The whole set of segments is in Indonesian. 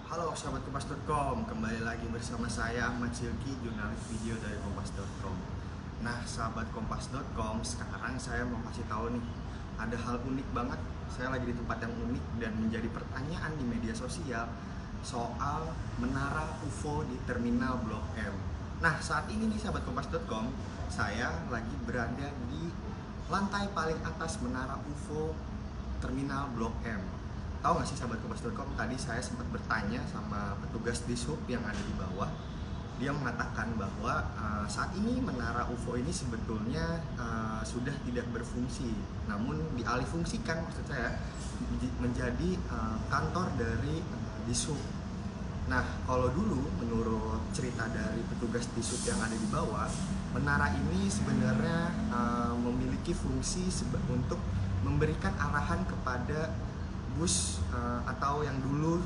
Halo sahabat kompas.com, kembali lagi bersama saya Ahmad Silki, jurnalis video dari kompas.com. Nah sahabat kompas.com, sekarang saya mau kasih tahu nih, ada hal unik banget. Saya lagi di tempat yang unik dan menjadi pertanyaan di media sosial soal menara UFO di Terminal Blok M. Nah saat ini nih sahabat kompas.com, saya lagi berada di lantai paling atas menara UFO Terminal Blok M. Tahu nggak sih sahabat kompas.com, tadi saya sempat bertanya sama petugas di sub yang ada di bawah. Dia mengatakan bahwa saat ini menara UFO ini sebetulnya sudah tidak berfungsi, namun dialihfungsikan, maksud saya menjadi kantor dari di sub. Nah kalau dulu menurut cerita dari petugas di sub yang ada di bawah, menara ini sebenarnya memiliki fungsi untuk memberikan arahan kepada bus atau yang dulu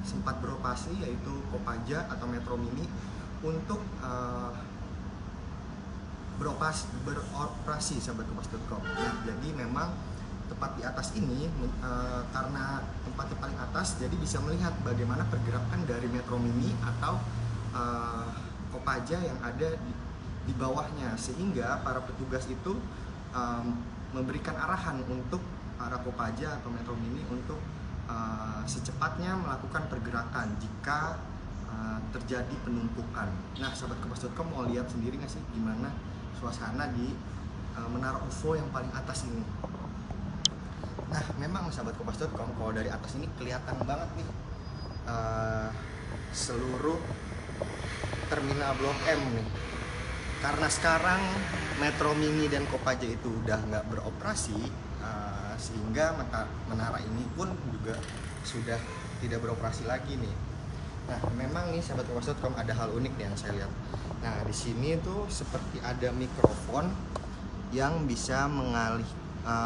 sempat beroperasi, yaitu Kopaja atau Metro Mini, untuk beroperasi sahabat kompas.com. Nah, jadi memang tepat di atas ini karena tempatnya paling atas, jadi bisa melihat bagaimana pergerakan dari Metro Mini atau Kopaja yang ada di bawahnya, sehingga para petugas itu memberikan arahan untuk para Kopaja atau Metro Mini untuk secepatnya melakukan pergerakan jika terjadi penumpukan. Nah, sahabat kompas.com mau lihat sendiri nggak sih gimana suasana di menara UFO yang paling atas ini? Nah, memang sahabat kompas.com, kalau dari atas ini kelihatan banget nih seluruh terminal Blok M nih. Karena sekarang Metro Mini dan Kopaja itu udah nggak beroperasi, sehingga menara ini pun juga sudah tidak beroperasi lagi nih. Nah, memang nih sahabat kompas.com, ada hal unik nih yang saya lihat. Nah, di sini tuh seperti ada mikrofon yang bisa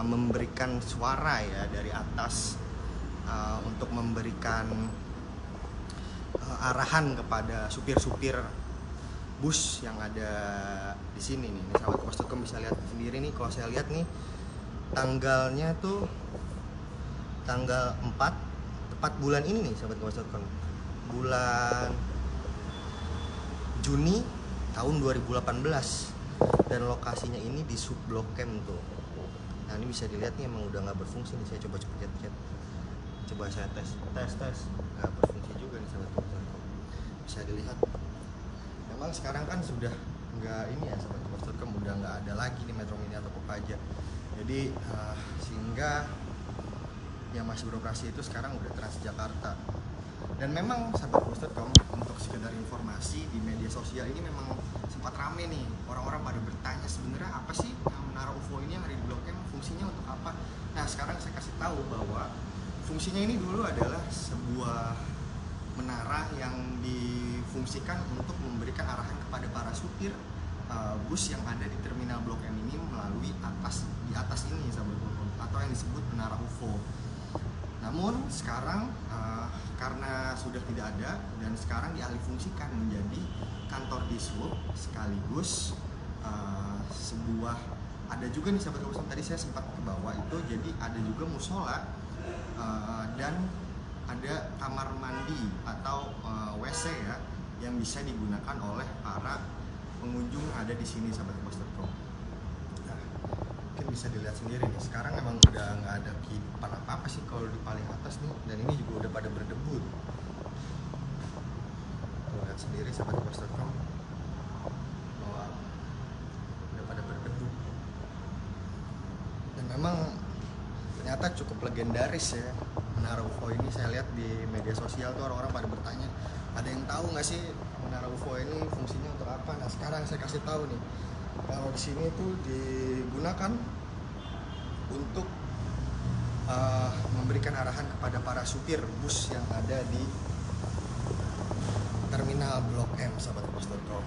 memberikan suara ya dari atas, untuk memberikan arahan kepada supir-supir bus yang ada di sini nih. Sahabat kompas.com bisa lihat sendiri nih, kalau saya lihat nih tanggalnya tuh tanggal 4 tepat bulan ini nih sahabat kompas.com, bulan Juni tahun 2018, dan lokasinya ini di sub Blok M tuh. Nah, ini bisa dilihat nih emang udah nggak berfungsi nih. Saya coba cek, coba saya tes nggak berfungsi juga nih sahabat kompas.com. Bisa dilihat memang sekarang kan sudah nggak ini ya sahabat kompas.com, udah nggak ada lagi nih Metro Mini atau Kopaja. Jadi sehingga yang masih beroperasi itu sekarang udah Transjakarta. Dan memang sahabat kompas.com, untuk sekedar informasi, di media sosial ini memang sempat rame nih, orang-orang pada bertanya sebenarnya apa sih menara UFO ini yang ada di Blok M, fungsinya untuk apa. Nah, sekarang saya kasih tahu bahwa fungsinya ini dulu adalah sebuah menara yang difungsikan untuk memberikan arahan kepada para supir bus yang ada di terminal Blok M ini melalui di atas ini sahabat kompas, atau yang disebut menara UFO. Namun sekarang karena sudah tidak ada dan sekarang dialihfungsikan menjadi kantor dishub, sekaligus sebuah, ada juga nih sahabat kompas, tadi saya sempat ke bawah itu, jadi ada juga musola dan ada kamar mandi atau WC ya, yang bisa digunakan oleh para pengunjung ada di sini sahabat kompas.com. Nah, mungkin bisa dilihat sendiri nih, sekarang emang udah nggak ada kehidupan apa sih kalau di paling atas nih, dan ini juga udah pada berdebu. Tuh, lihat sendiri sahabat kompas.com, bahwa udah pada berdebu. Dan memang ternyata cukup legendaris ya menara UFO ini. Saya lihat di media sosial tuh orang-orang pada bertanya, ada yang tahu nggak sih menara UFO ini fungsinya untuk apa? Nah, sekarang saya kasih tahu nih, kalau di sini tuh digunakan untuk memberikan arahan kepada para supir bus yang ada di terminal Blok M sahabat kompas.com.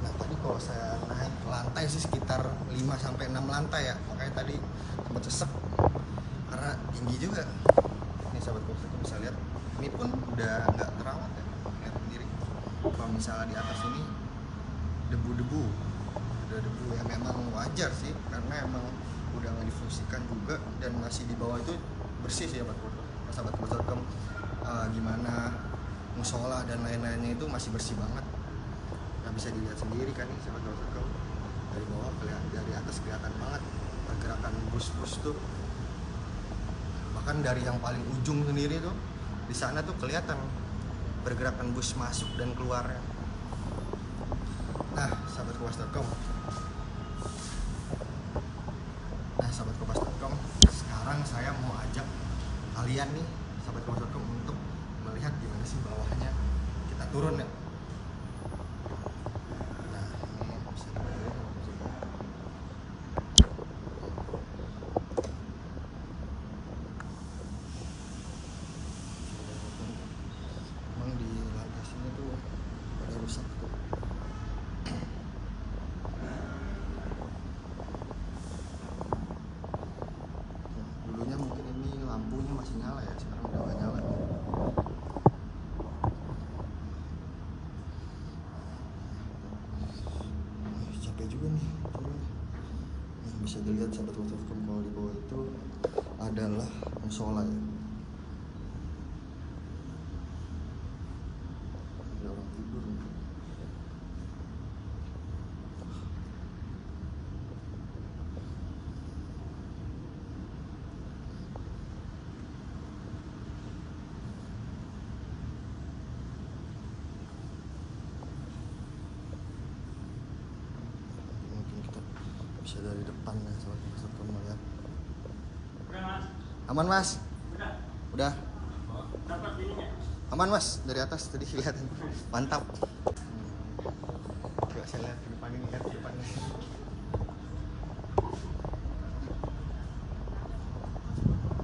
Nah, tadi kalau saya naik ke lantai sih sekitar 5-6 lantai ya, makanya tadi sempat sesek karena tinggi juga. Ini sahabat kompas.com bisa lihat, ini pun udah nggak terawat ya, lihat sendiri. Kalau misalnya di atas ini debu-debu, udah debu ya, memang wajar sih karena emang udah nggak difungsikan juga, dan masih di bawah itu bersih sih ya sahabat kompas.com. gimana musola dan lain-lainnya itu masih bersih banget. Nggak bisa dilihat sendiri kan nih sahabat-sahabatku, dari bawah dari atas kelihatan banget pergerakan bus-bus tuh, bahkan dari yang paling ujung sendiri tuh di sana tuh kelihatan pergerakan bus masuk dan keluarnya. Nah sahabat kompas.com, sekarang saya mau ajak kalian nih sahabat kompas.com untuk melihat gimana sih bawahnya. Kita turun ya. Nah ini bisa dilihat emang di lantai sini tuh pada rusak tuh. Dulunya mungkin ini lampunya masih nyala ya, sekarang udah gak nyala. Capek juga nih. Yang bisa dilihat sahabat kompas.com, kalau di bawah itu adalah musola ya. Ada orang tidur nih. Mungkin kita bisa dari depan ya sahabat kompas.com melihat. Aman mas? Udah. Aman mas, dari atas tadi kelihatan. Mantap. Coba saya lihat ke depan ini, lihat ke depannya.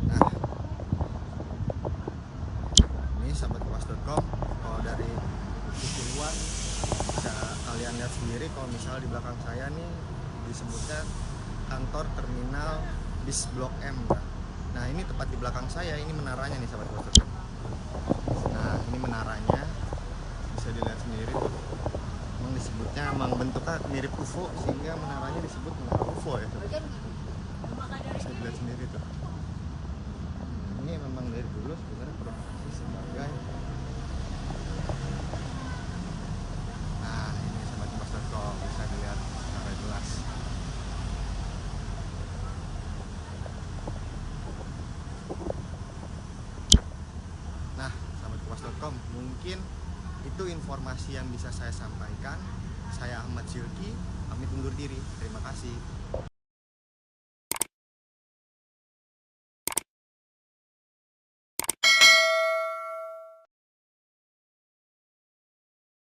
Nah, ini sahabat kompas.com, kalau dari sisi luar bisa kalian lihat sendiri. Kalau misalnya di belakang saya nih disebutnya kantor terminal bis Blok M. Nah ini tepat di belakang saya, ini menaranya nih sahabat kompas.com. Nah ini menaranya bisa dilihat sendiri tuh. Emang disebutnya, emang bentuknya mirip UFO sehingga menaranya disebut menara UFO ya. Bisa dilihat sendiri tuh. Ini memang dari dulu sebenarnya berfungsi sebagai, nah ini sahabat kompas.com bisa dilihat secara jelas. Nah sahabat kompas.com, mungkin itu informasi yang bisa saya sampaikan. Saya Ahmad Syulki, pamit undur diri. Terima kasih.